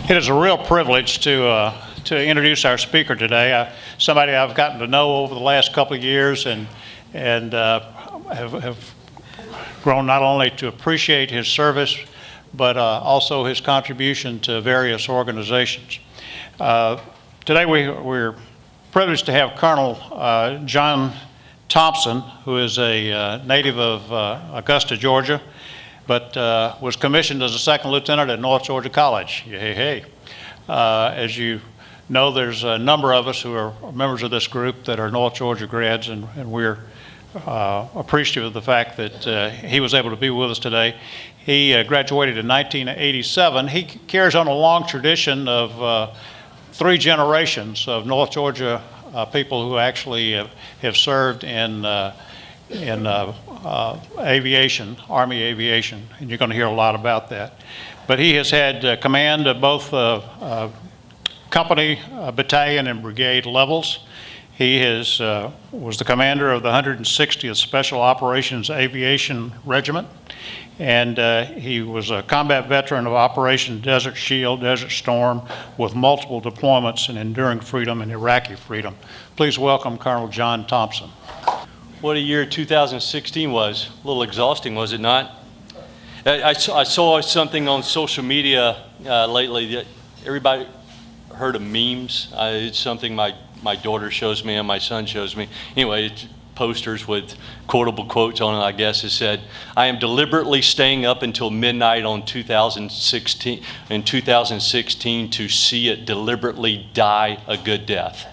It is a real privilege to introduce our speaker today. Somebody I've gotten to know over the last couple of years and have grown not only to appreciate his service, but also his contribution to various organizations. Today we're privileged to have Colonel John Thompson, who is a native of Augusta, Georgia, but was commissioned as a second lieutenant at North Georgia College. Hey. As you know, there's a number of us who are members of this group that are North Georgia grads, and we're appreciative of the fact that he was able to be with us today. He graduated in 1987. He carries on a long tradition of 3 generations of North Georgia people who actually have served in aviation, Army aviation, and you're going to hear a lot about that. But he has had command of both company, battalion, and brigade levels. He was the commander of the 160th Special Operations Aviation Regiment, and he was a combat veteran of Operation Desert Shield, Desert Storm, with multiple deployments in Enduring Freedom and Iraqi Freedom. Please welcome Colonel John Thompson. What a year 2016 was. A little exhausting, was it not? I saw something on social media lately that everybody heard of memes. It's something my daughter shows me and my son shows me. Anyway, it's posters with quotable quotes on it, I guess. It said, "I am deliberately staying up until midnight in 2016 to see it deliberately die a good death."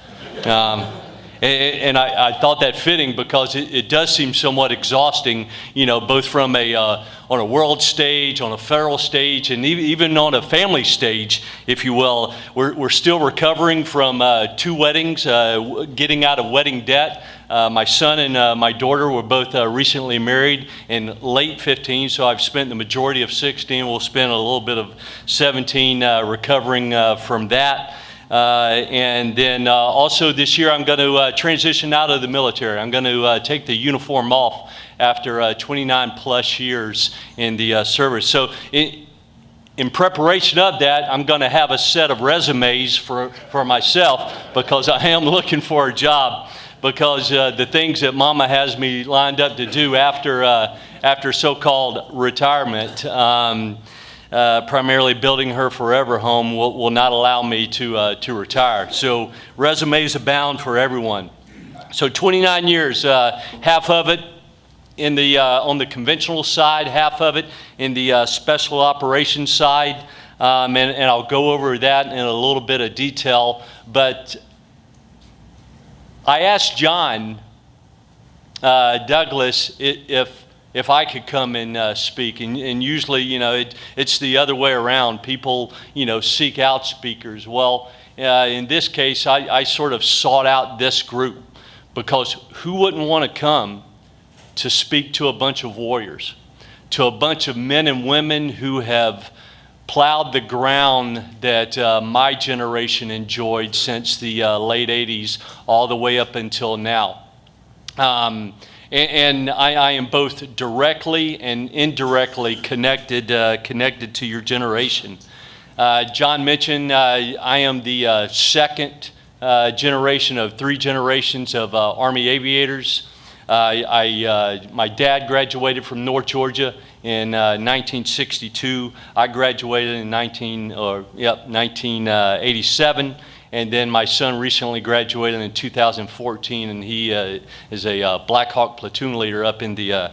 And I thought that fitting because it does seem somewhat exhausting, both from on a world stage, on a federal stage, and even on a family stage, if you will. We're still recovering from 2 weddings, getting out of wedding debt. My son and my daughter were both recently married in late 15, so I've spent the majority of 16. We'll spend a little bit of 17 recovering from that. And then also this year I'm going to transition out of the military. I'm going to take the uniform off after 29 plus years in the service. So in preparation of that, I'm going to have a set of resumes for myself because I am looking for a job, because the things that Mama has me lined up to do after so-called retirement, primarily building her forever home, will not allow me to retire. So resumes abound for everyone. So 29 years, half of it in the on the conventional side, half of it in the special operations side, and I'll go over that in a little bit of detail. But I asked John Douglas if I could come and speak, and usually, it's the other way around. People, seek out speakers. Well, in this case, I sort of sought out this group, because who wouldn't want to come to speak to a bunch of warriors, to a bunch of men and women who have plowed the ground that my generation enjoyed since the late 80s all the way up until now. And I am both directly and indirectly connected to your generation. John mentioned I am the second generation of 3 generations of Army aviators. My dad graduated from North Georgia in 1962. I graduated in 1987. And then my son recently graduated in 2014, and he is a Black Hawk platoon leader up in the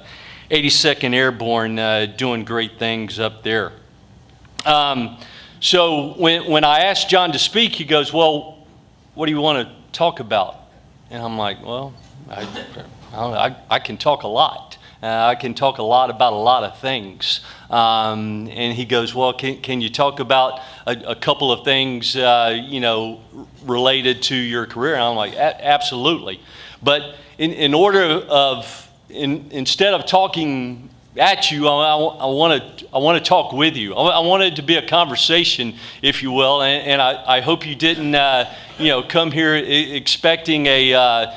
82nd Airborne, doing great things up there. So when I asked John to speak, he goes, "Well, what do you want to talk about?" And I'm like, "Well, I can talk a lot. I can talk a lot about a lot of things." And he goes, "Well, can you talk about a couple of things, related to your career?" And I'm like, "Absolutely." But instead of talking at you, I want to talk with you. I want it to be a conversation, if you will. And I hope you didn't, come here expecting a,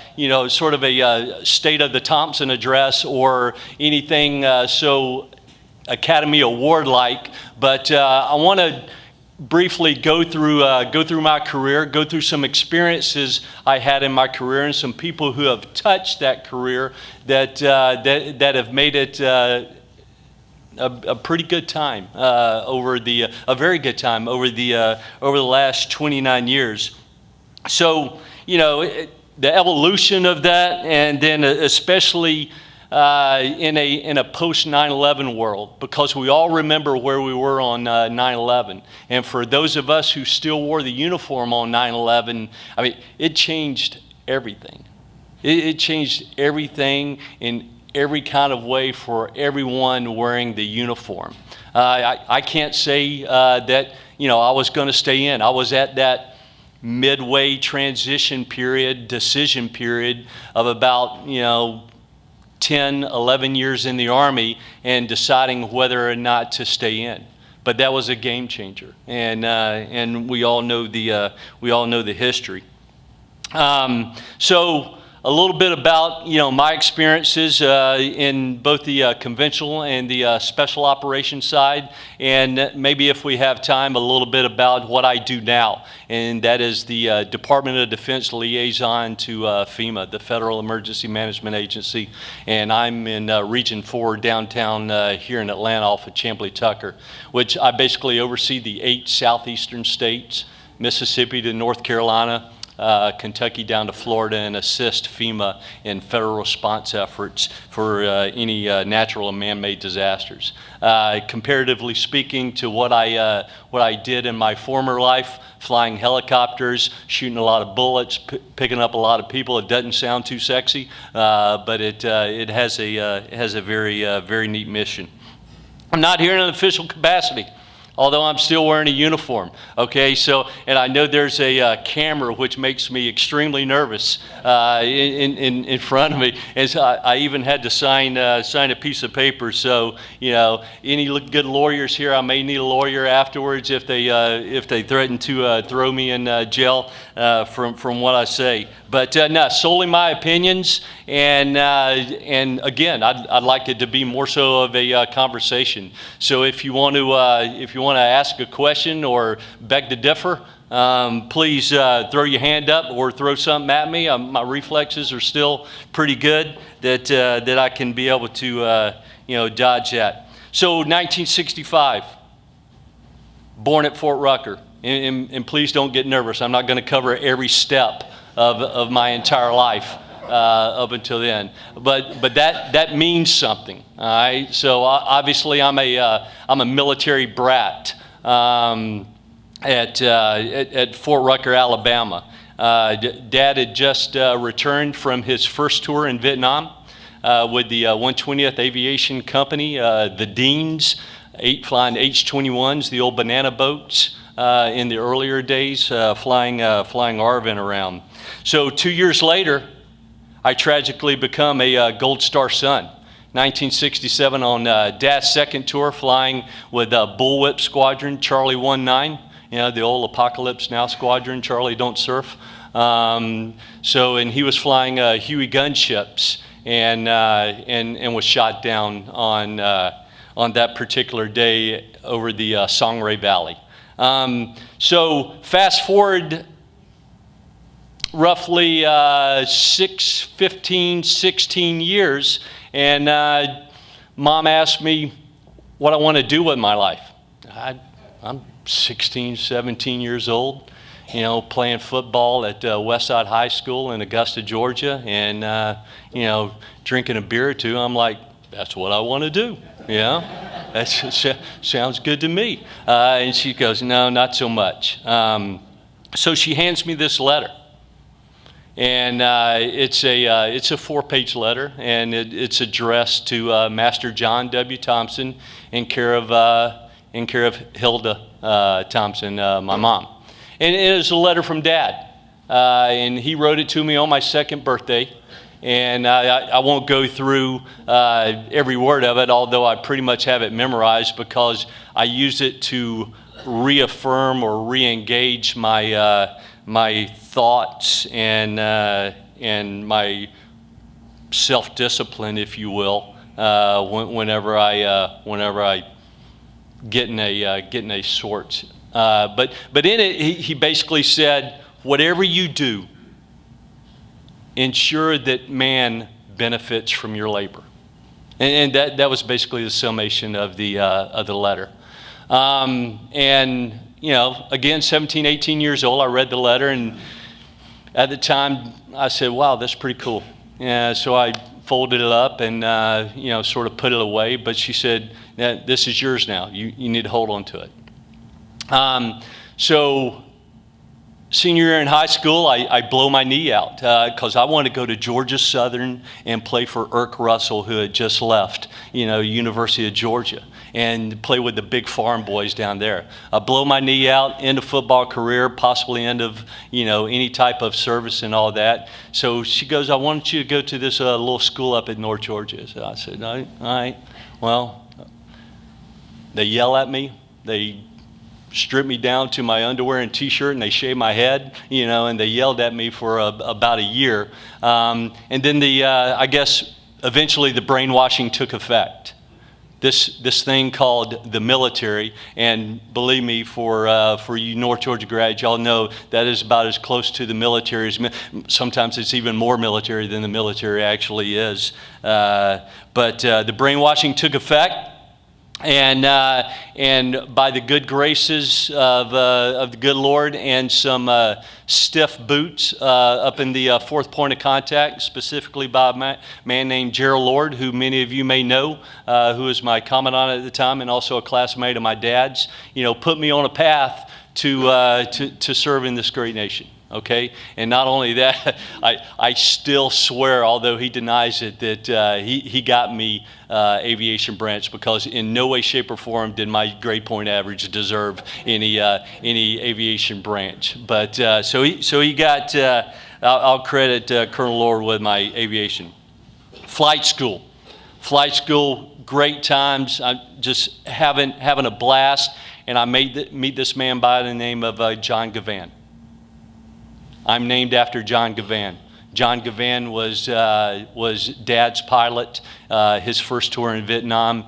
sort of a State of the Thompson address or anything so Academy Award-like. But I want to briefly go through my career, go through some experiences I had in my career, and some people who have touched that career that have made it a pretty good time a very good time over the last 29 years. So the evolution of that, and then especially in a post 9/11 world, because we all remember where we were on 9/11. And for those of us who still wore the uniform on 9/11, I mean, it changed everything. It changed everything in every kind of way for everyone wearing the uniform. I can't say that I was going to stay in. I was at that midway transition period, decision period of about 10, 11 years in the Army, and deciding whether or not to stay in. But that was a game changer, and we all know the history. So a little bit about my experiences in both the conventional and the special operations side, and maybe if we have time, a little bit about what I do now, and that is the Department of Defense liaison to FEMA, the Federal Emergency Management Agency, and I'm in Region 4 downtown here in Atlanta off of Chamblee-Tucker, which I basically oversee the 8 southeastern states, Mississippi to North Carolina, Kentucky down to Florida, and assist FEMA in federal response efforts for any natural and man-made disasters. Comparatively speaking to what I did in my former life, flying helicopters, shooting a lot of bullets, picking up a lot of people, it doesn't sound too sexy, but it has a very neat mission. I'm not here in an official capacity, although I'm still wearing a uniform, okay? So, and I know there's a camera which makes me extremely nervous in front of me, and so I even had to sign a piece of paper. So, any good lawyers here, I may need a lawyer afterwards if they threaten to throw me in jail from what I say. But no, solely my opinions, and again, I'd like it to be more so of a conversation. So if you want to ask a question or beg to differ, please throw your hand up or throw something at me. My reflexes are still pretty good that I can be able to dodge that. So 1965, born at Fort Rucker, and please don't get nervous. I'm not going to cover every step of my entire life up until then, but that means something. All right. So obviously I'm a military brat at Fort Rucker, Alabama. Dad had just returned from his first tour in Vietnam with the 120th Aviation Company, the Deans, flying H-21s, the old banana boats in the earlier days, flying Arvin around. So 2 years later, I tragically become a Gold Star son. 1967 on Dad's second tour, flying with Bullwhip Squadron, Charlie 19, the old Apocalypse Now Squadron, Charlie Don't Surf. And he was flying Huey gunships and was shot down on that particular day over the Sangre Valley. So fast forward roughly 16 years, and Mom asked me what I want to do with my life. I'm 16, 17 years old, playing football at Westside High School in Augusta, Georgia, and, drinking a beer or two. I'm like, that's what I want to do, That sounds good to me. And she goes, no, not so much. So she hands me this letter. And it's a 4-page letter, and it's addressed to Master John W. Thompson in care of Hilda Thompson, my mom. And it was a letter from Dad, and he wrote it to me on my second birthday. And I won't go through every word of it, although I pretty much have it memorized because I use it to reaffirm or re-engage my thoughts and my self-discipline, if you will, whenever I get in a But in it, he basically said, whatever you do, ensure that man benefits from your labor. And that was basically the summation of the letter. And, you know, again, 17, 18 years old, I read the letter, and at the time I said, wow, that's pretty cool. Yeah, so I folded it up and, you know, sort of put it away. But she said, this is yours now. You need to hold on to it. So senior year in high school, I blow my knee out because I wanted to go to Georgia Southern and play for Irk Russell, who had just left, you know, University of Georgia, and play with the big farm boys down there. I blow my knee out, end of football career, possibly end of, you know, any type of service and all that. So she goes, I want you to go to this little school up in North Georgia. So I said, all right. Well, they yell at me. They strip me down to my underwear and t-shirt, and they shave my head, you know, and they yelled at me for about a year. And then I guess eventually the brainwashing took effect. This thing called the military, and believe me, for you North Georgia grads, y'all know that is about as close to the military as, sometimes it's even more military than the military actually is. But the brainwashing took effect. And by the good graces of the good Lord and some stiff boots up in the fourth point of contact, specifically by a man named Gerald Lord, who many of you may know, who was my commandant at the time and also a classmate of my dad's, you know, put me on a path to serve in this great nation. Okay, and not only that, I still swear, although he denies it, that he got me aviation branch, because in no way, shape, or form did my grade point average deserve any aviation branch. But so he got. I'll credit Colonel Lord with my aviation. Flight school, great times. I'm just having a blast, and I meet this man by the name of John Gavan. I'm named after John Gavan. John Gavan was Dad's pilot, his first tour in Vietnam,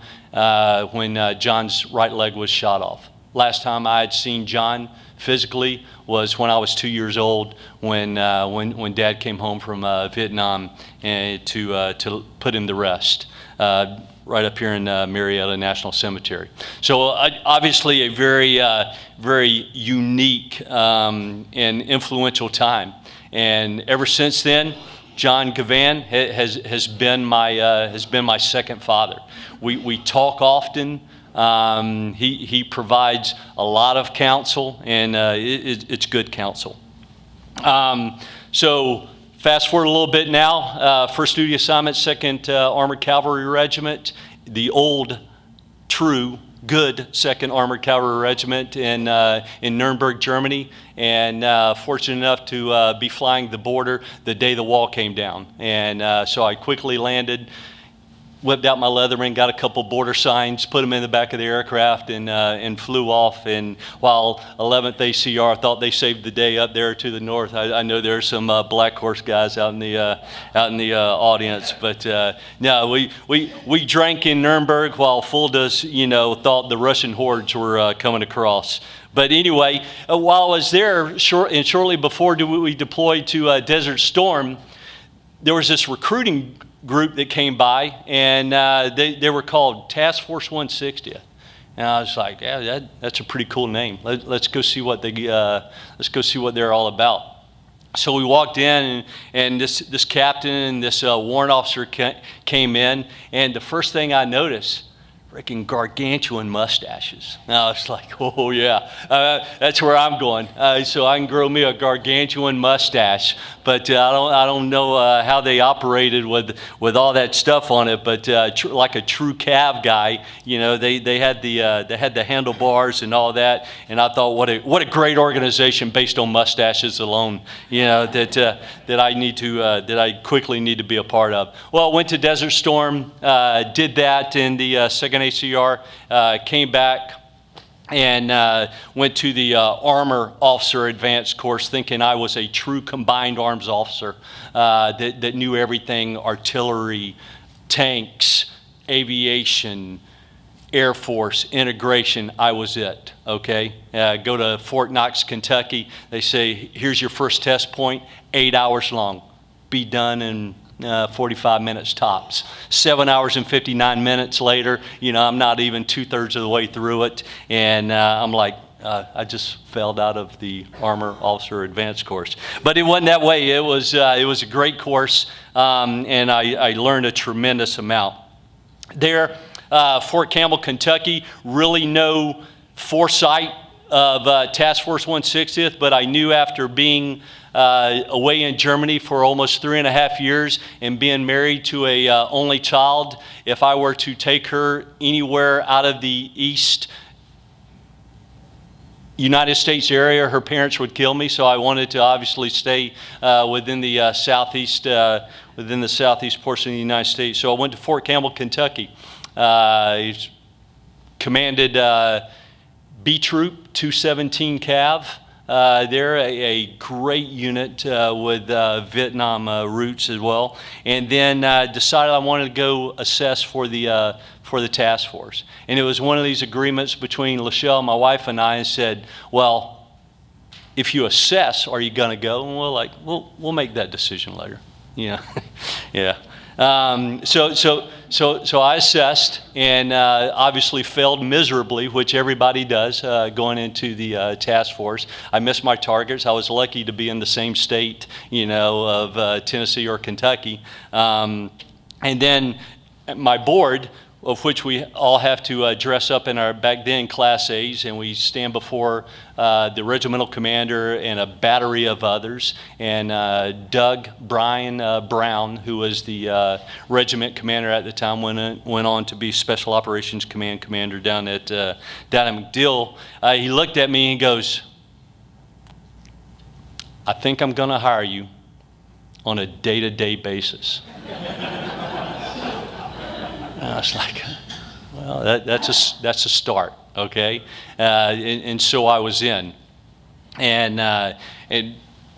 when John's right leg was shot off. Last time I had seen John physically was when I was 2 years old, when Dad came home from Vietnam to put him to rest. Right up here in Marietta National Cemetery. So obviously a very unique and influential time. And ever since then, John Gavan has been my second father. We talk often. He provides a lot of counsel, and it's good counsel. So fast forward a little bit now, first duty assignment, 2nd Armored Cavalry Regiment, the old, true, good 2nd Armored Cavalry Regiment in Nuremberg, Germany, and fortunate enough to be flying the border the day the wall came down. And so I quickly landed, whipped out my Leatherman, got a couple border signs, put them in the back of the aircraft, and flew off. And while 11th ACR thought they saved the day up there to the north, I know there are some Black Horse guys out in the audience. But no, we drank in Nuremberg while Fulda's, you know, thought the Russian hordes were coming across. But anyway, while I was there, shortly before we deployed to Desert Storm, there was this recruiting group that came by, and they were called Task Force 160th, and I was like, yeah, that's a pretty cool name. Let's go see what they're all about. So we walked in, and this captain and this warrant officer came in, and the first thing I noticed, freaking gargantuan mustaches. Now it's like, oh yeah, that's where I'm going. So I can grow me a gargantuan mustache, but I don't know how they operated with all that stuff on it. But like a true Cav guy, you know, they had the handlebars and all that, and I thought, what a great organization based on mustaches alone, you know, that I quickly need to be a part of. Well, went to Desert Storm, did that in the 2nd ACR, came back and went to the Armor Officer Advanced course, thinking I was a true combined arms officer that knew everything: artillery, tanks, aviation, Air Force, integration, I was it, okay? Go to Fort Knox, Kentucky. They say, here's your first test point, 8 hours long. Be done in 45 minutes tops. 7 hours and 59 minutes later, I'm not even 2/3 of the way through it. And I'm like, I just failed out of the Armor Officer Advanced course. But it wasn't that way. It was a great course, and I learned a tremendous amount. There, Fort Campbell, Kentucky, really no foresight of Task Force 160th, but I knew after being away in Germany for almost 3.5 years and being married to a only child, if I were to take her anywhere out of the East United States area, her parents would kill me. So I wanted to obviously stay within the southeast portion of the United States. So I went to Fort Campbell, Kentucky. Commanded B Troop 217 Cav. They're a great unit with Vietnam roots as well. And then decided I wanted to go assess for the task force. And it was one of these agreements between Lachelle, my wife, and I, and said, well, if you assess, are you going to go? And we're like, we'll make that decision later. Yeah. So I assessed and obviously failed miserably, which everybody does going into the task force. I missed my targets. I was lucky to be in the same state, of Tennessee or Kentucky. And then my board, of which we all have to dress up in our back then Class A's, and we stand before the regimental commander and a battery of others, and Doug Brian Brown, who was the regiment commander at the time, went on to be Special Operations Command commander down at MacDill. He looked at me and goes, I think I'm going to hire you on a day-to-day basis. And I was like, well, that's a start, okay? And so I was in, and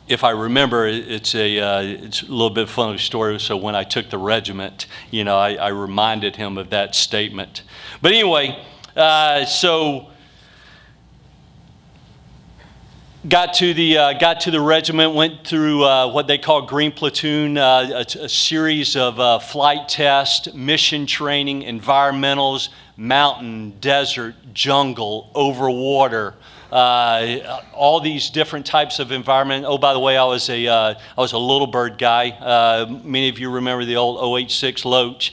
if I remember, it's a little bit funny story. So when I took the regiment, I reminded him of that statement. But anyway, so. Got to the regiment, went through what they call Green Platoon, a series of flight tests, mission training, environmentals, mountain, desert, jungle, over water, all these different types of environment. Oh, by the way, I was a Little Bird guy. Many of you remember the old 086 Loach.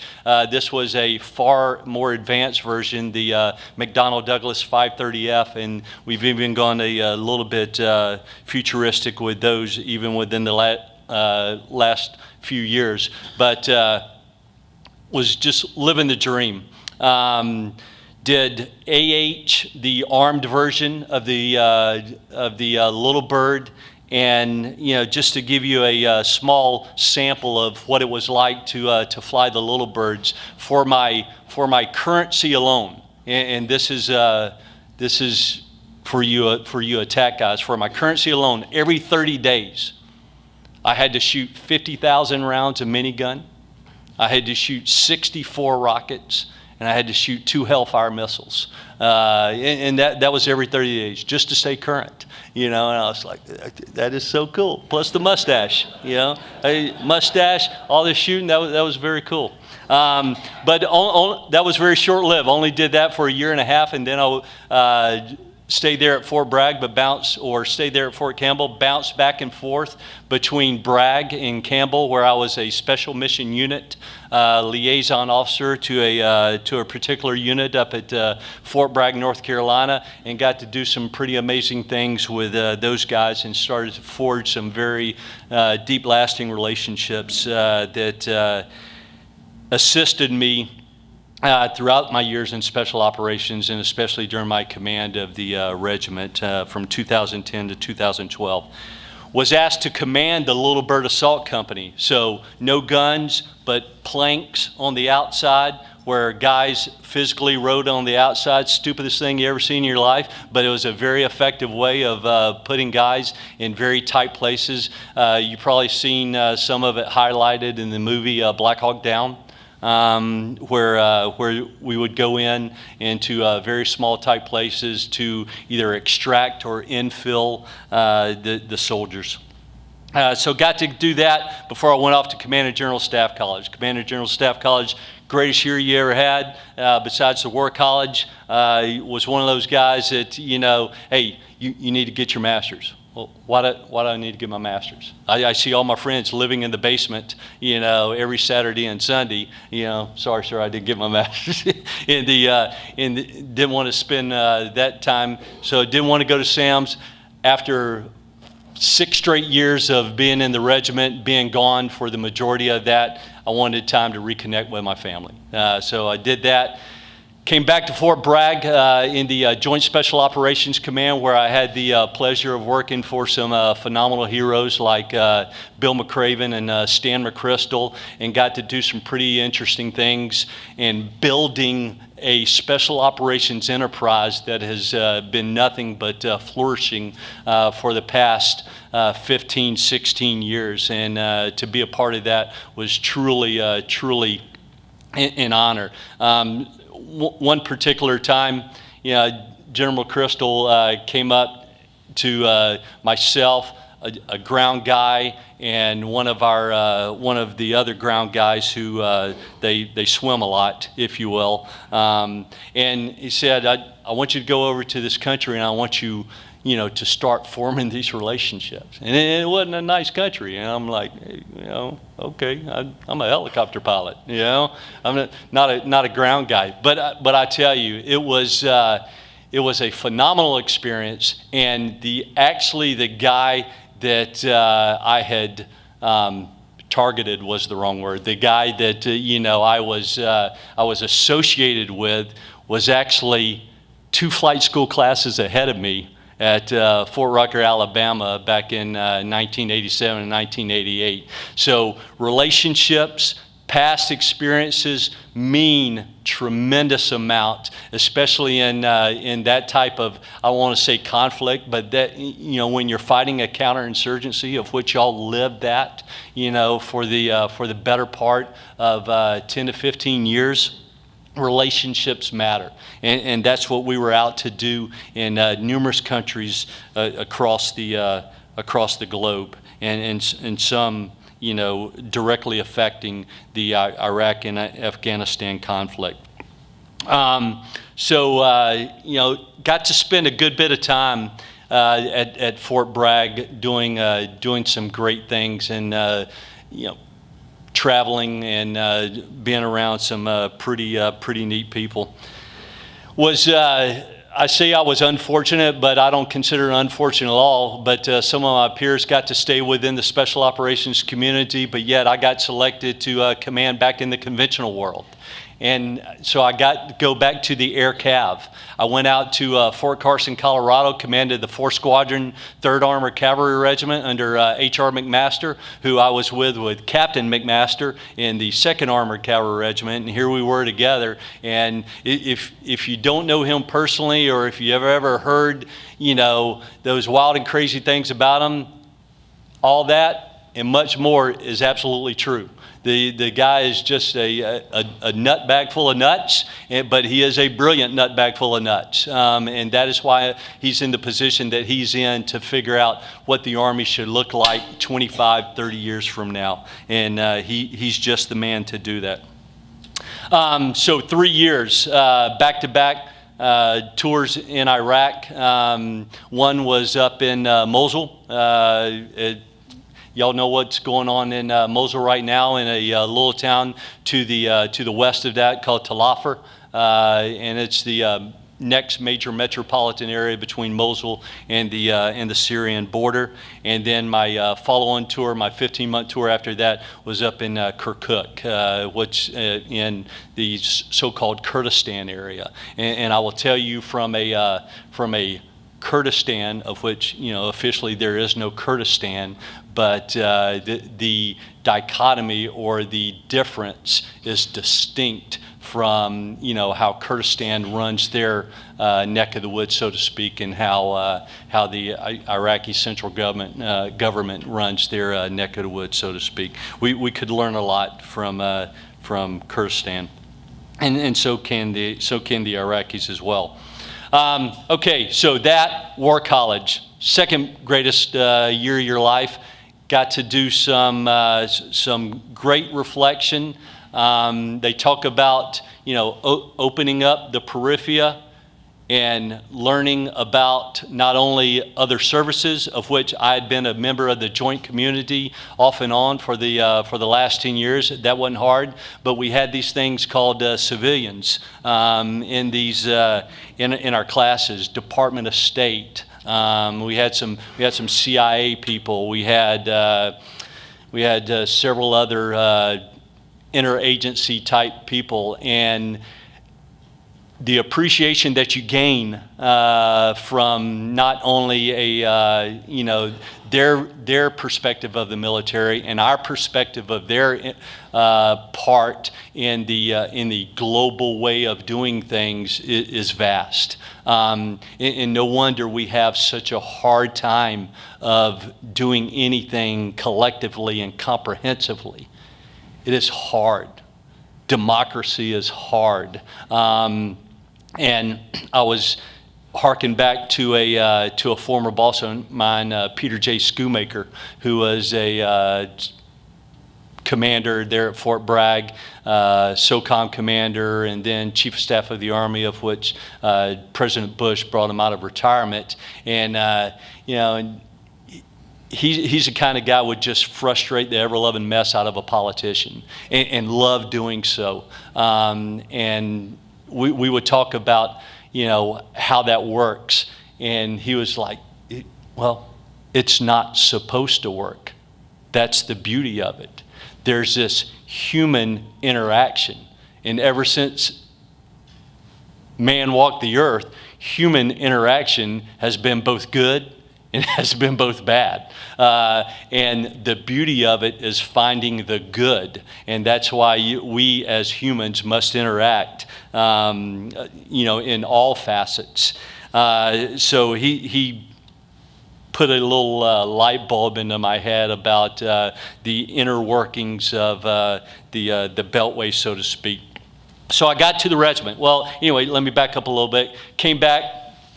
This was a far more advanced version, the McDonnell Douglas 530F, and we've even gone a little bit futuristic with those, even within the last few years. But was just living the dream. Did AH, the armed version of the Little Bird, and just to give you a small sample of what it was like to fly the Little Birds for my currency alone, and this is for you attack guys. For my currency alone, every 30 days, I had to shoot 50,000 rounds of minigun. I had to shoot 64 rockets. And I had to shoot 2 Hellfire missiles. And that was every 30 days, just to stay current. And I was like, that is so cool. Plus the mustache, mustache, all this shooting, that was very cool. But that was very short-lived. Only did that for 1.5 years, and then I stayed there at Fort Bragg, stayed there at Fort Campbell, bounced back and forth between Bragg and Campbell, where I was a special mission unit liaison officer to a particular unit up at Fort Bragg, North Carolina, and got to do some pretty amazing things with those guys, and started to forge some very deep, lasting relationships that assisted me throughout my years in special operations, and especially during my command of the regiment from 2010 to 2012. Was asked to command the Little Bird Assault Company. So no guns, but planks on the outside where guys physically rode on the outside. Stupidest thing you ever seen in your life, but it was a very effective way of putting guys in very tight places. You probably seen some of it highlighted in the movie Black Hawk Down. where we would go into very small type places to either extract or infill the soldiers. So got to do that before I went off to Commanding General Staff College. Commanding General Staff College, greatest year you ever had, besides the War College. Was one of those guys that, hey, you need to get your master's. Well, why do I need to get my master's? I see all my friends living in the basement, every Saturday and Sunday. Sorry, sir, I didn't get my master's. and didn't want to spend that time, so didn't want to go to Sam's. After 6 straight years of being in the regiment, being gone for the majority of that, I wanted time to reconnect with my family. So I did that. Came back to Fort Bragg in the Joint Special Operations Command, where I had the pleasure of working for some phenomenal heroes like Bill McCraven and Stan McChrystal, and got to do some pretty interesting things in building a special operations enterprise that has been nothing but flourishing for the past 15, 16 years. And to be a part of that was truly an honor. One particular time, General McChrystal came up to myself, a ground guy, and one of the other ground guys who they swim a lot, if you will, and he said, I want you to go over to this country, and I want you, to start forming these relationships. And it wasn't a nice country, and I'm like, hey, okay, I'm a helicopter pilot, I'm not a ground guy, but I tell you, it was a phenomenal experience, and the guy that I had targeted was the wrong word. The guy that I was associated with was actually 2 flight school classes ahead of me at Fort Rucker, Alabama, back in 1987 and 1988. So relationships, past experiences mean tremendous amount, especially in that type of, I want to say conflict, but that, when you're fighting a counterinsurgency, of which y'all lived that, for the better part of 10 to 15 years. Relationships matter, and that's what we were out to do in numerous countries across the globe, and some directly affecting the Iraq and Afghanistan conflict. So got to spend a good bit of time at Fort Bragg doing some great things, and traveling and being around some pretty neat people. I say I was unfortunate, but I don't consider it unfortunate at all. But some of my peers got to stay within the special operations community, but yet I got selected to command back in the conventional world. And so I got to go back to the Air Cav. I went out to Fort Carson, Colorado, commanded the 4th Squadron, 3rd Armored Cavalry Regiment under H.R. McMaster, who I was with Captain McMaster in the 2nd Armored Cavalry Regiment, and here we were together. And if you don't know him personally, or if you ever heard, those wild and crazy things about him, all that and much more is absolutely true. The guy is just a nut bag full of nuts, but he is a brilliant nut bag full of nuts. And that is why he's in the position that he's in, to figure out what the Army should look like 25, 30 years from now. And he's just the man to do that. So 3 years, back-to-back tours in Iraq. One was up in Mosul. Y'all know what's going on in Mosul right now, in a little town to the west of that called Talafar, and it's the next major metropolitan area between Mosul and the Syrian border. And then my follow-on tour, my 15-month tour after that, was up in Kirkuk, which in the so-called Kurdistan area. And I will tell you, from a Kurdistan, of which officially there is no Kurdistan, but the dichotomy or the difference is distinct from how Kurdistan runs their neck of the woods, so to speak, and how the Iraqi central government runs their neck of the woods, so to speak. We could learn a lot from Kurdistan, and so can the Iraqis as well. Okay, so that War College, second greatest year of your life. Got to do some great reflection. They talk about, opening up the periphery and learning about not only other services, of which I had been a member of the joint community off and on for the last 10 years. That wasn't hard, but we had these things called civilians in our classes. Department of State. We had some CIA people. We had several other interagency type people, and the appreciation that you gain from not only their perspective of the military and our perspective of their part in the global way of doing things is vast. And no wonder we have such a hard time of doing anything collectively and comprehensively. It is hard. Democracy is hard. And I was harking back to a former boss of mine, Peter J. Schoonmaker, who was a commander there at Fort Bragg, SOCOM commander, and then Chief of Staff of the Army, of which President Bush brought him out of retirement. And he's the kind of guy who would just frustrate the ever-loving mess out of a politician, and love doing so. And we would talk about, how that works. And he was like, well, it's not supposed to work. That's the beauty of it. There's this human interaction. And ever since man walked the earth, human interaction has been both good and has been both bad. And the beauty of it is finding the good. And that's why we as humans must interact, in all facets. So he put a little light bulb into my head about the inner workings of the beltway, so to speak. So I got to the regiment. Well, anyway, let me back up a little bit. Came back,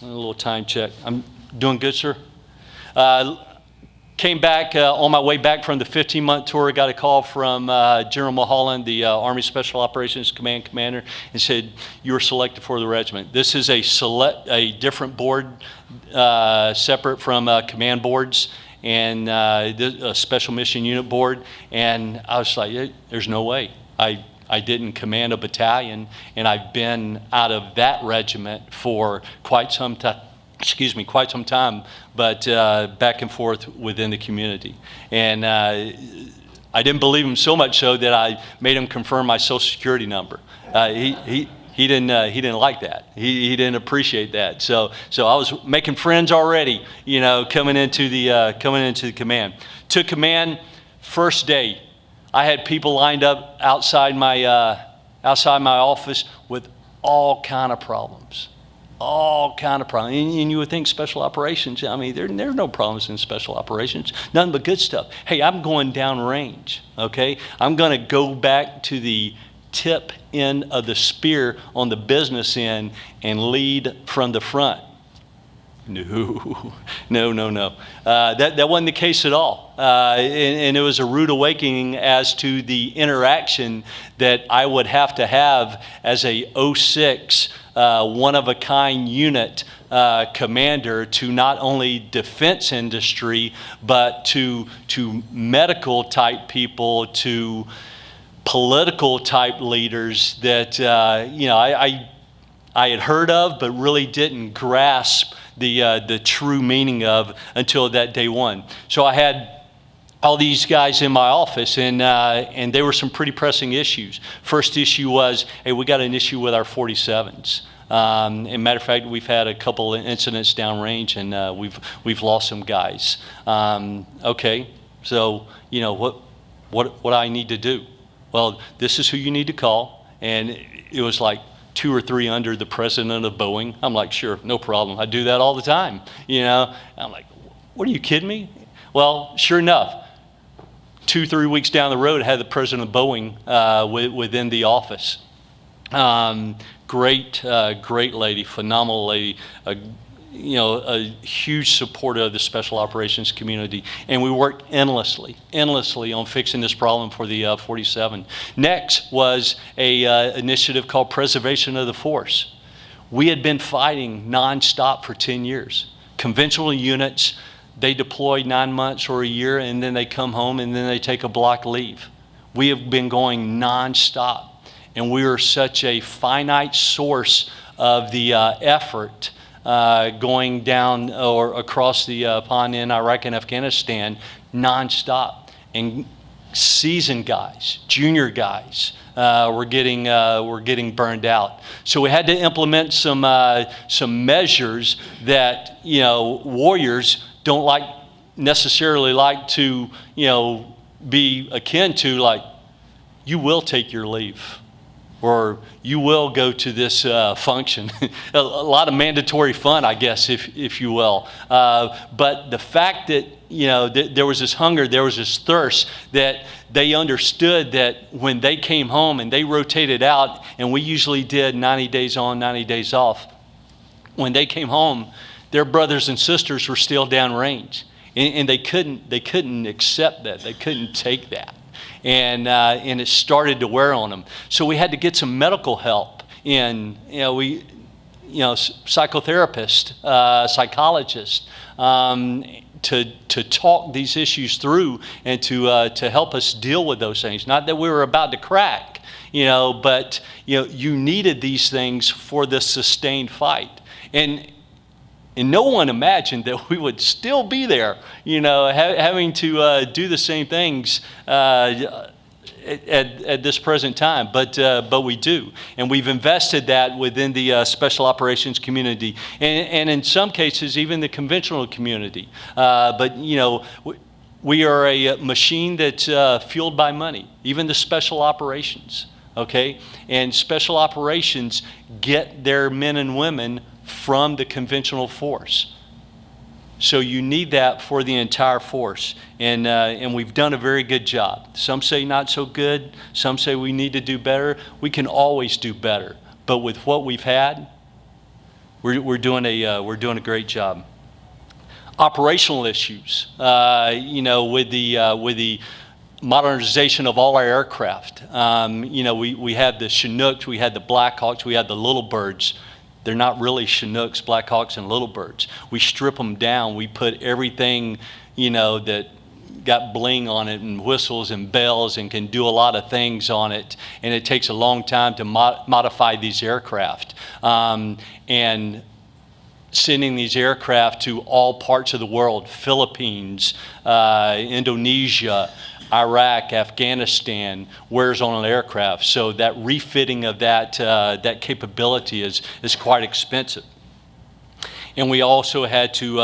a little time check. I'm doing good, sir? Came back on my way back from the 15-month tour. Got a call from General Mulholland, the Army Special Operations Command commander, and said, "You were selected for the regiment." This is a different board, separate from command boards, and a special mission unit board. And I was like, "There's no way." I didn't command a battalion, and I've been out of that regiment for quite some time. Quite some time, but back and forth within the community. And I didn't believe him so much so that I made him confirm my Social Security number. He didn't like that. He didn't appreciate that. So I was making friends already, coming into the command. Took command first day. I had people lined up outside my office with all kind of problems. And you would think special operations, there are no problems in special operations, nothing but good stuff. Hey, I'm going down range, okay? I'm going to go back to the tip end of the spear on the business end and lead from the front. No. That wasn't the case at all. And it was a rude awakening as to the interaction that I would have to have as a 06 one-of-a-kind unit commander to not only defense industry, but to medical type people, to political type leaders that I had heard of, but really didn't grasp the true meaning of until that day one. So I had all these guys in my office, and they were some pretty pressing issues. First issue was, hey, we got an issue with our 47s. And matter of fact, we've had a couple of incidents downrange, and we've lost some guys. Okay, so what do I need to do? Well, this is who you need to call, and it was like 2 or 3 under the president of Boeing. I'm like, sure, no problem. I do that all the time. I'm like, what, are you kidding me? Well, sure enough, 2-3 weeks down the road, I had the president of Boeing within the office. Great lady, phenomenal lady, a huge supporter of the special operations community. And we worked endlessly on fixing this problem for the 47. Next was a initiative called Preservation of the Force. We had been fighting nonstop for 10 years. Conventional units, they deploy 9 months or a year, and then they come home, and then they take a block leave. We have been going nonstop, and we are such a finite source of the effort going down or across the pond in Iraq and Afghanistan nonstop. And seasoned guys, junior guys, were getting burned out. So we had to implement some measures that warriors don't necessarily like to be akin to, like, you will take your leave, or you will go to this function. A lot of mandatory fun, I guess, if you will. But the fact that there was this hunger, there was this thirst, that they understood that when they came home and they rotated out, and we usually did 90 days on, 90 days off. When they came home, their brothers and sisters were still downrange, and they couldn't accept that. They couldn't take that. And it started to wear on them. So we had to get some medical help in, psychotherapist, psychologist, to talk these issues through and to help us deal with those things. Not that we were about to crack, but you needed these things for the sustained fight. And no one imagined that we would still be there, having to do the same things at this present time. But we do. And we've invested that within the special operations community. And in some cases, even the conventional community. But we are a machine that's fueled by money, even the special operations. Okay? And special operations get their men and women from the conventional force. So you need that for the entire force. And we've done a very good job. Some say not so good. Some say we need to do better. We can always do better. But with what we've had, we're doing a great job. Operational issues, with the modernization of all our aircraft. We had the Chinooks, we had the Blackhawks, we had the Little Birds. They're not really Chinooks, Blackhawks, and Little Birds. We strip them down. We put everything, that got bling on it, and whistles and bells, and can do a lot of things on it. And it takes a long time to modify these aircraft. And sending these aircraft to all parts of the world, Philippines, Indonesia, Iraq, Afghanistan, wears on an aircraft. So that refitting of that capability is quite expensive. And we also had to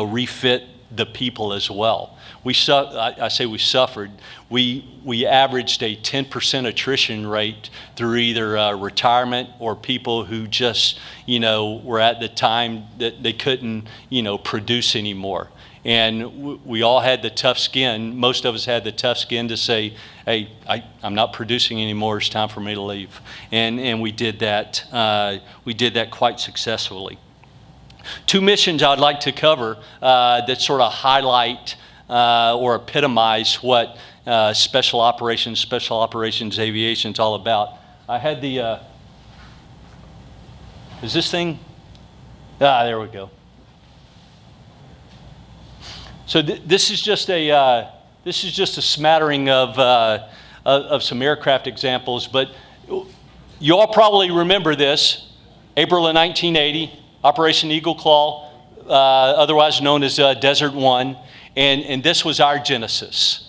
refit the people as well. I say we suffered. We averaged a 10% attrition rate through either retirement or people who just were at the time that they couldn't produce anymore. And we all had the tough skin. Most of us had the tough skin to say, hey, I'm not producing anymore. It's time for me to leave. And we did that. We did that quite successfully. 2 missions I'd like to cover that sort of highlight or epitomize what special operations aviation is all about. I had the, is this thing? There we go. So this is just a smattering of some aircraft examples, but you all probably remember this. April of 1980, Operation Eagle Claw, otherwise known as Desert One, and this was our genesis.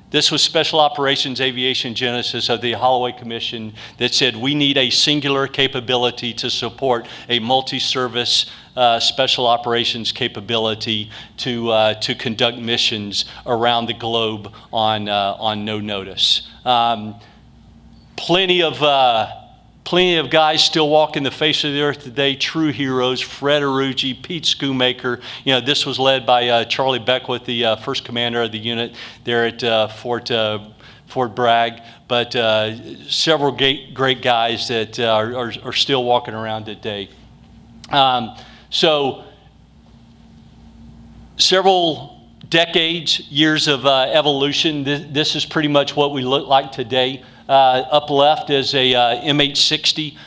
This was Special Operations Aviation genesis of the Holloway Commission that said we need a singular capability to support a multi-service special operations capability to conduct missions around the globe on no notice. Plenty of Plenty of guys still walking the face of the earth today, true heroes, Fred Arugi, Pete Schoonmaker. This was led by Charlie Beckwith, the first commander of the unit there at Fort Bragg. But several great guys that are still walking around today. So several decades, years of evolution. This is pretty much what we look like today. Up left is a MH-60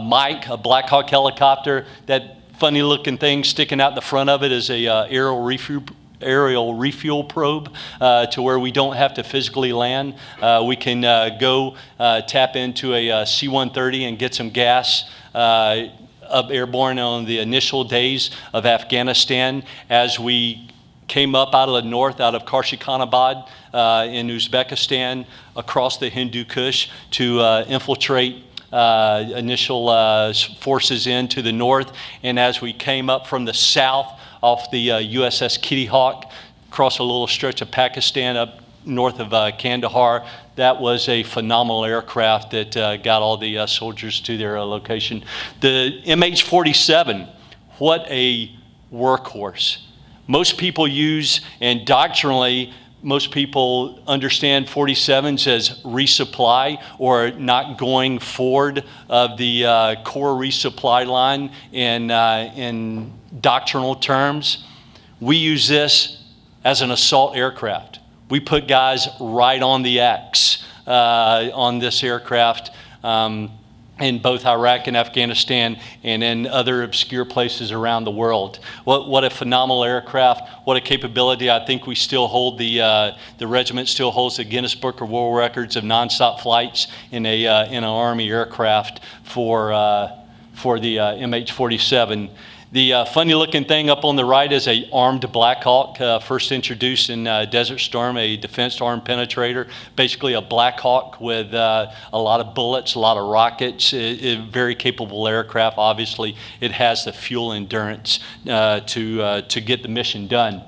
Mike, a Black Hawk helicopter. That funny looking thing sticking out the front of it is a aerial refuel probe to where we don't have to physically land. We can go tap into a C-130 and get some gas up airborne on the initial days of Afghanistan as we came up out of the north, out of Karshikanabad in Uzbekistan, across the Hindu Kush to infiltrate initial forces into the north. And as we came up from the south off the USS Kitty Hawk, across a little stretch of Pakistan up north of Kandahar, that was a phenomenal aircraft that got all the soldiers to their location. The MH-47, what a workhorse. Most people use, and doctrinally, most people understand 47s as resupply or not going forward of the core resupply line in doctrinal terms. We use this as an assault aircraft. We put guys right on the X on this aircraft in both Iraq and Afghanistan and in other obscure places around the world. What a phenomenal aircraft, what a capability. I think we still hold the regiment still holds the Guinness Book of World Records of nonstop flights in an Army aircraft for the MH-47. The funny looking thing up on the right is a armed Black Hawk, first introduced in Desert Storm, a defense armed penetrator. Basically a Black Hawk with a lot of bullets, a lot of rockets, a very capable aircraft. Obviously, it has the fuel endurance to get the mission done.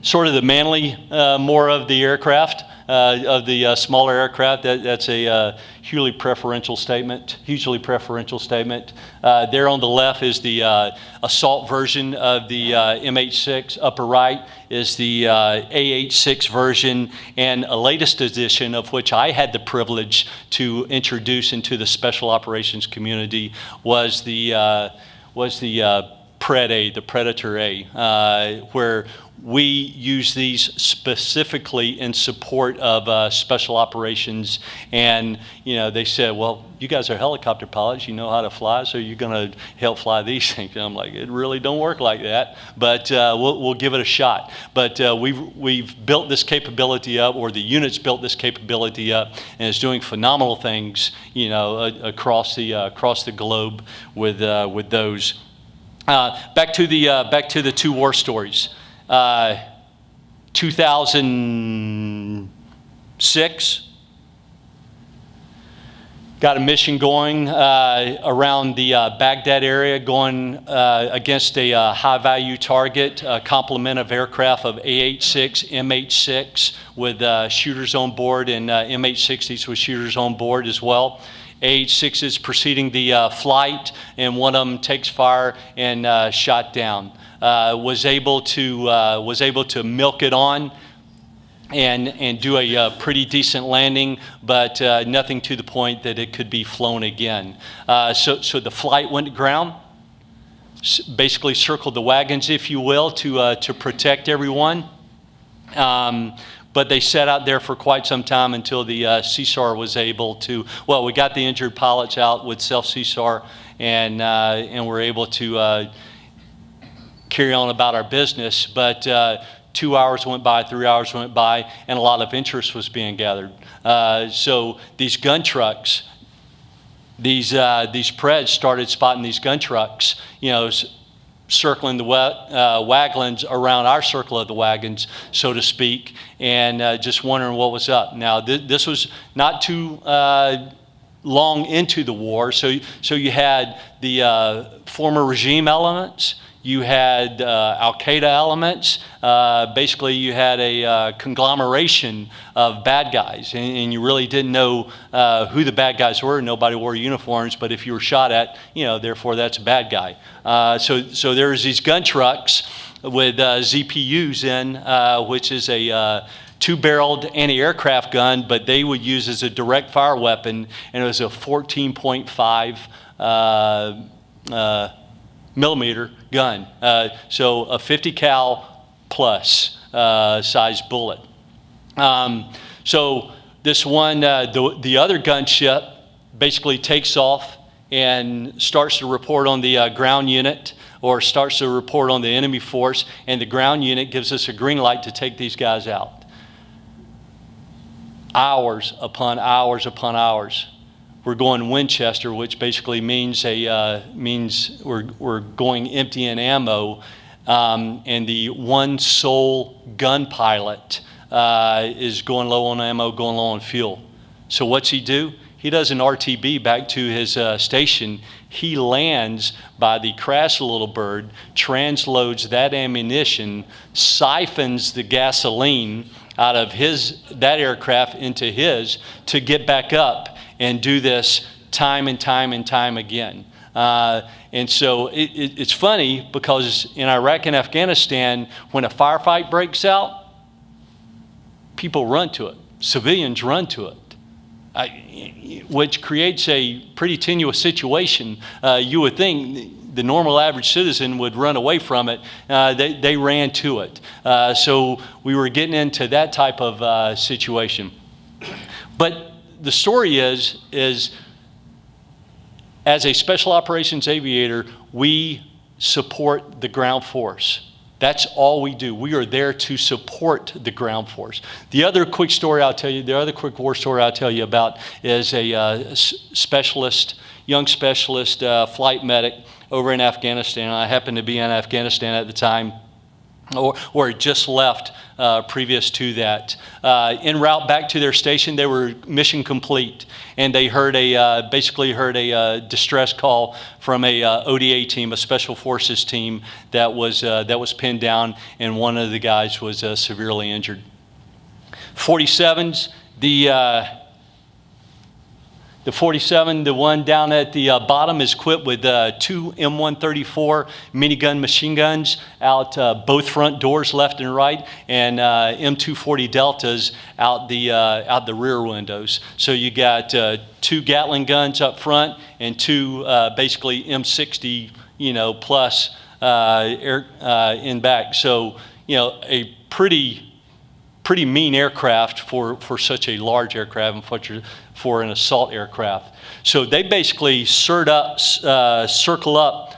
Sort of the manly more of the aircraft. Of the smaller aircraft, that's a hugely preferential statement. There on the left is the assault version of the MH-6. Upper right is the AH-6 version, and a latest edition of which I had the privilege to introduce into the special operations community was the Pred A, the Predator A, where we use these specifically in support of special operations. And, they said, well, you guys are helicopter pilots, you know how to fly, so you're going to help fly these things. And I'm like, it really don't work like that, but we'll give it a shot. But we've built this capability up, or the unit's built this capability up, and is doing phenomenal things, across the globe with those. Back to the two war stories. 2006, got a mission going around the Baghdad area, going against a high-value target, a complement of aircraft of AH-6, MH-6 with shooters on board, and MH-60s with shooters on board as well. AH-6 is preceding the flight, and one of them takes fire and shot down. Was able to milk it on and do a pretty decent landing, but nothing to the point that it could be flown again. So the flight went to ground, basically circled the wagons, if you will, to protect everyone. But they sat out there for quite some time until the CSAR was able to, well, we got the injured pilots out with self-CSAR, and were able to carry on about our business. But 2 hours went by, 3 hours went by, and a lot of interest was being gathered. So these gun trucks, these Preds started spotting these gun trucks, circling the wagons around our circle of the wagons, so to speak, and just wondering what was up. Now, this was not too long into the war, so you had the former regime elements, you had Al-Qaeda elements. Basically, you had a conglomeration of bad guys, and you really didn't know who the bad guys were. Nobody wore uniforms, but if you were shot at, therefore that's a bad guy. So there's these gun trucks with ZPUs in, which is a two-barreled anti-aircraft gun, but they would use as a direct fire weapon, and it was a 14.5 millimeter gun. So a 50 cal plus size bullet. So this one, the other gunship basically takes off and starts to report on the ground unit, or starts to report on the enemy force, and the ground unit gives us a green light to take these guys out. Hours upon hours upon hours. We're going Winchester, which basically means we're going empty in ammo, and the one sole gun pilot is going low on ammo, going low on fuel. So what's he do? He does an RTB back to his station. He lands by the crash little bird, transloads that ammunition, siphons the gasoline out of that aircraft into his to get back up and do this time and time and time again. And so it's funny because in Iraq and Afghanistan, when a firefight breaks out, people run to it. Civilians run to it, which creates a pretty tenuous situation. You would think the normal average citizen would run away from it. They ran to it. So we were getting into that type of situation. But the story is as a special operations aviator, we support the ground force. That's all we do. We are there to support the ground force. The other quick war story I'll tell you about is a young specialist flight medic over in Afghanistan. I happened to be in Afghanistan at the time, or just left previous to that. En route back to their station, they were mission complete, and they basically heard a distress call from a ODA team, a special forces team that was pinned down, and one of the guys was severely injured. 47s, the 47, the one down at the bottom, is equipped with two M134 minigun machine guns out both front doors, left and right, and M240 Deltas out the rear windows. So you got two Gatling guns up front and two basically M60 plus in back. So a pretty mean aircraft for such a large aircraft and for an assault aircraft. So they basically circle up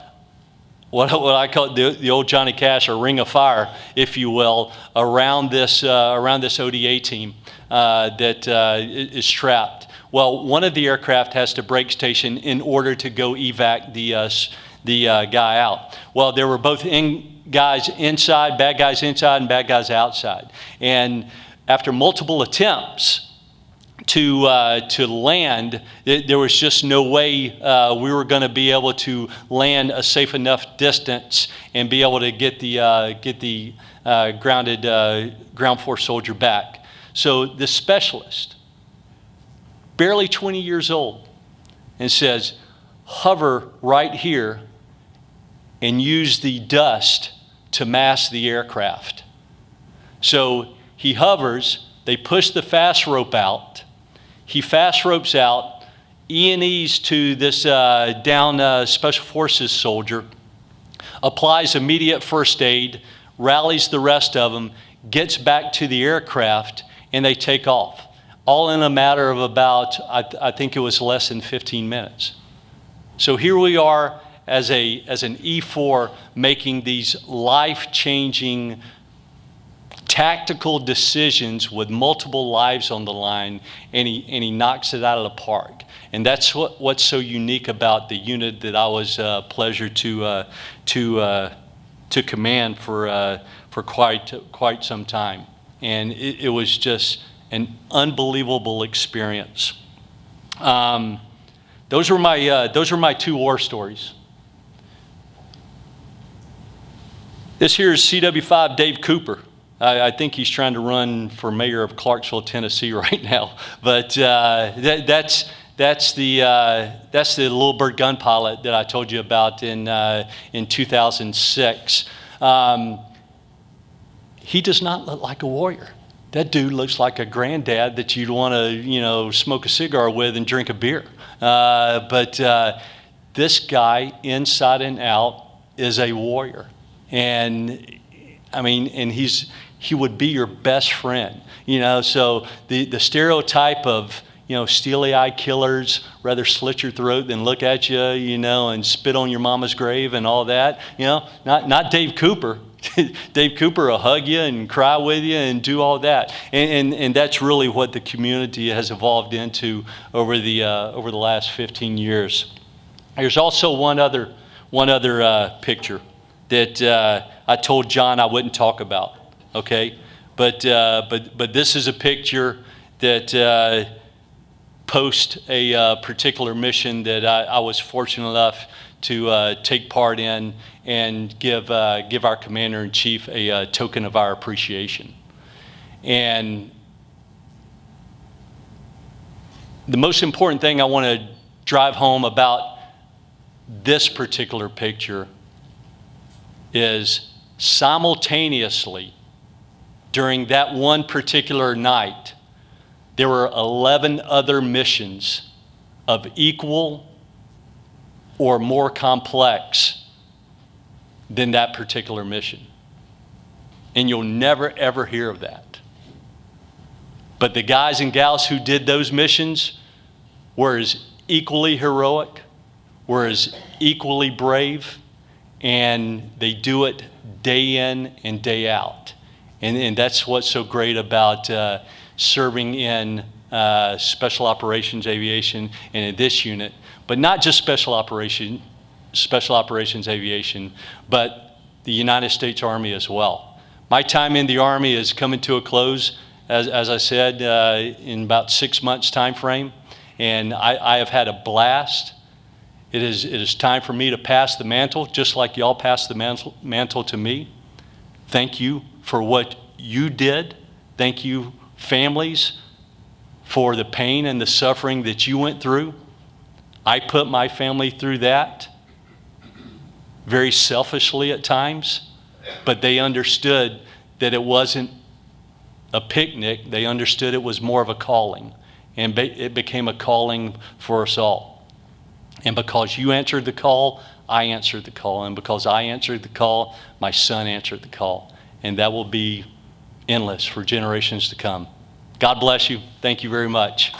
what I call the old Johnny Cash, or ring of fire, if you will, around this ODA team that is trapped. Well, one of the aircraft has to break station in order to go evac the guy out. Well, there were both guys inside, bad guys inside, and bad guys outside. And after multiple attempts to land, there was just no way we were going to be able to land a safe enough distance and be able to get the grounded ground force soldier back. So the specialist, barely 20 years old, and says, hover right here and use the dust to mask the aircraft. So he hovers, they push the fast rope out, he fast ropes out, E&Es to this down special forces soldier, applies immediate first aid, rallies the rest of them, gets back to the aircraft, and they take off. All in a matter of about, I think it was less than 15 minutes. So here we are as an E4 making these life-changing tactical decisions with multiple lives on the line, and he knocks it out of the park. And that's what's so unique about the unit that I was pleasured to command for quite some time. And it was just an unbelievable experience. Those were my two war stories. This here is CW5 Dave Cooper. I think he's trying to run for mayor of Clarksville, Tennessee right now. But that's the little bird gun pilot that I told you about in 2006. He does not look like a warrior. That dude looks like a granddad that you'd want to, smoke a cigar with and drink a beer. But this guy, inside and out, is a warrior. And I mean, and he would be your best friend, so the stereotype of, steely-eyed killers rather slit your throat than look at you, and spit on your mama's grave and all that, not Dave Cooper. Dave Cooper will hug you and cry with you and do all that. And that's really what the community has evolved into over the last 15 years. There's also one other picture that I told John I wouldn't talk about, okay? But this is a picture that post a particular mission that I was fortunate enough to take part in and give our commander-in-chief a token of our appreciation. And the most important thing I want to drive home about this particular picture is simultaneously during that one particular night, there were 11 other missions of equal or more complex than that particular mission. And you'll never, ever hear of that. But the guys and gals who did those missions were as equally heroic, were as equally brave, and they do it day in and day out. And that's what's so great about serving in Special Operations Aviation and in this unit, but not just Special Operations Aviation, but the United States Army as well. My time in the Army is coming to a close, as I said, in about 6 months time frame, and I have had a blast. It is time for me to pass the mantle, just like y'all passed the mantle to me. Thank you for what you did. Thank you, families, for the pain and the suffering that you went through. I put my family through that very selfishly at times, but they understood that it wasn't a picnic. They understood it was more of a calling, and it became a calling for us all. And because you answered the call, I answered the call. And because I answered the call, my son answered the call. And that will be endless for generations to come. God bless you. Thank you very much.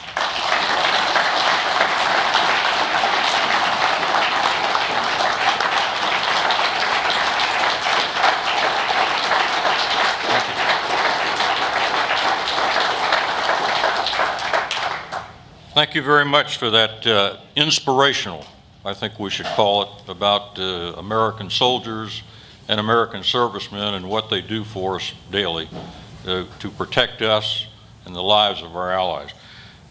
Thank you very much for that inspirational, I think we should call it, about American soldiers and American servicemen and what they do for us daily to protect us and the lives of our allies.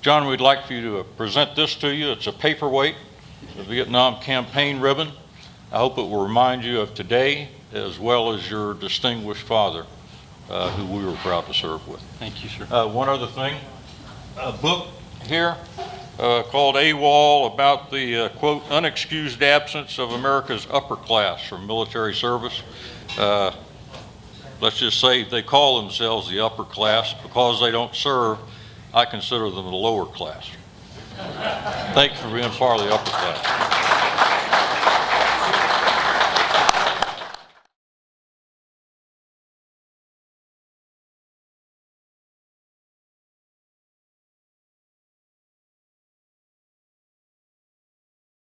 John, we'd like for you to present this to you. It's a paperweight, the Vietnam campaign ribbon. I hope it will remind you of today as well as your distinguished father, who we were proud to serve with. Thank you, sir. One other thing, a book here called AWOL about the, quote, unexcused absence of America's upper class from military service. Let's just say they call themselves the upper class because they don't serve. I consider them the lower class. Thanks for being part of the upper class.